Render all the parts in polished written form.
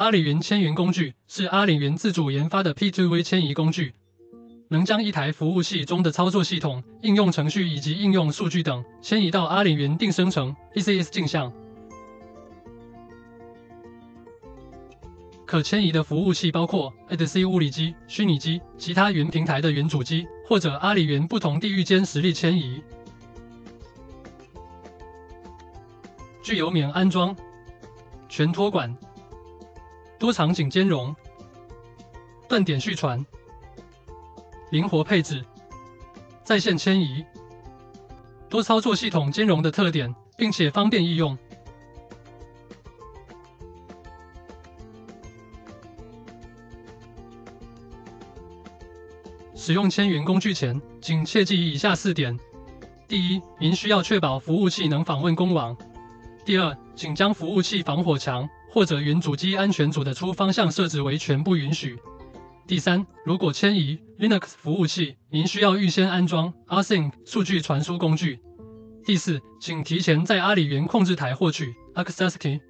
阿里云迁云工具是阿里云自主研发的 P2V 迁移工具，能将一台服务器中的操作系统、应用程序以及应用数据等迁移到阿里云并生成 ECS 镜像。可迁移的服务器包括 ADC 物理机、虚拟机、其他云平台的云主机，或者阿里云不同地域间实例迁移。具有免安装、全托管、多场景兼容、断点续传、灵活配置、在线迁移、多操作系统兼容的特点，并且方便易用。使用迁云工具前，请切记以下4点：第一，您需要确保服务器能访问公网。第二，请将服务器防火墙或者云主机安全组的出方向设置为全部允许。第三，如果迁移 Linux 服务器，您需要预先安装 Async 数据传输工具。第四，请提前在阿里云控制台获取 Access Key。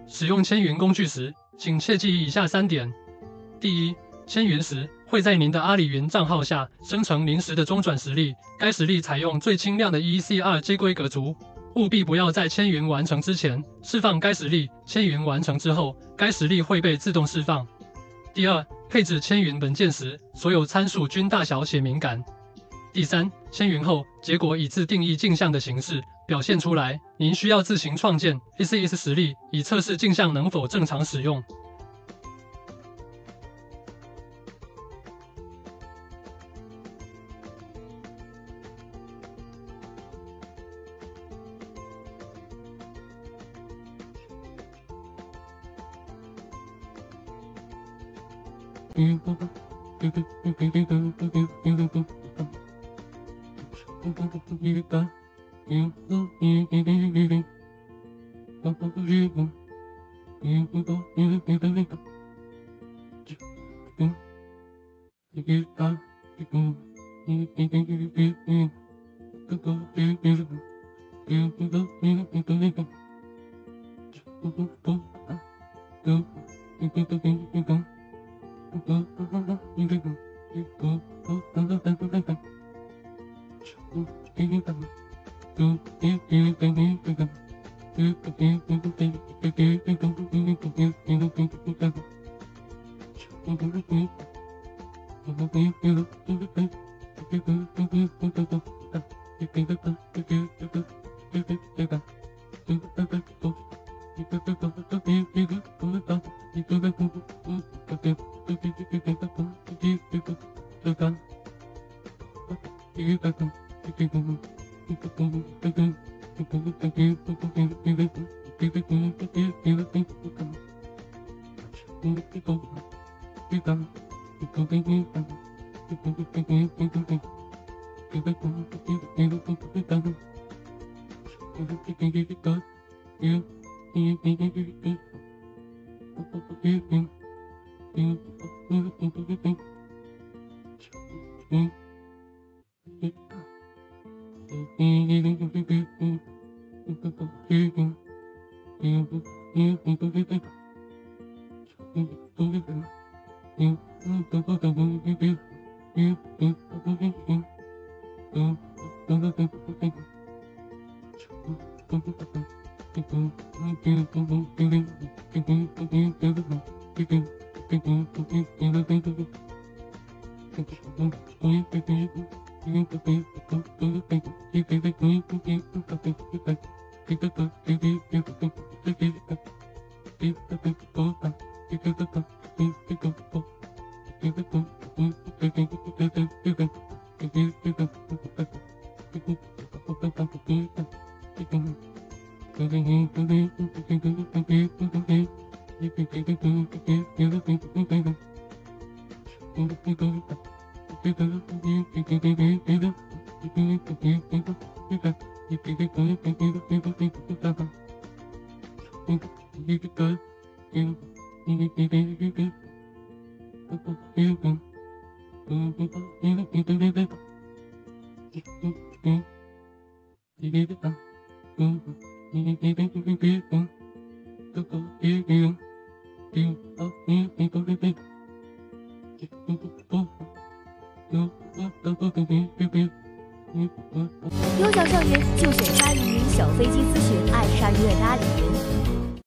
使用迁云工具时，请切记以下3点：第一，迁云时会在您的阿里云账号下生成临时的中转实例，该实例采用最轻量的 EEC2J 规格族，务必不要在迁云完成之前释放该实例，迁云完成之后，该实例会被自动释放。第二，配置迁云文件时，所有参数均大小且敏感。第三，迁云后，结果以自定义镜像的形式表现出来，您需要自行创建 ECS 实例，以测试镜像能否正常使用。有小校园就选鲨鱼云小飞机咨询，爱鲨鱼爱阿里云。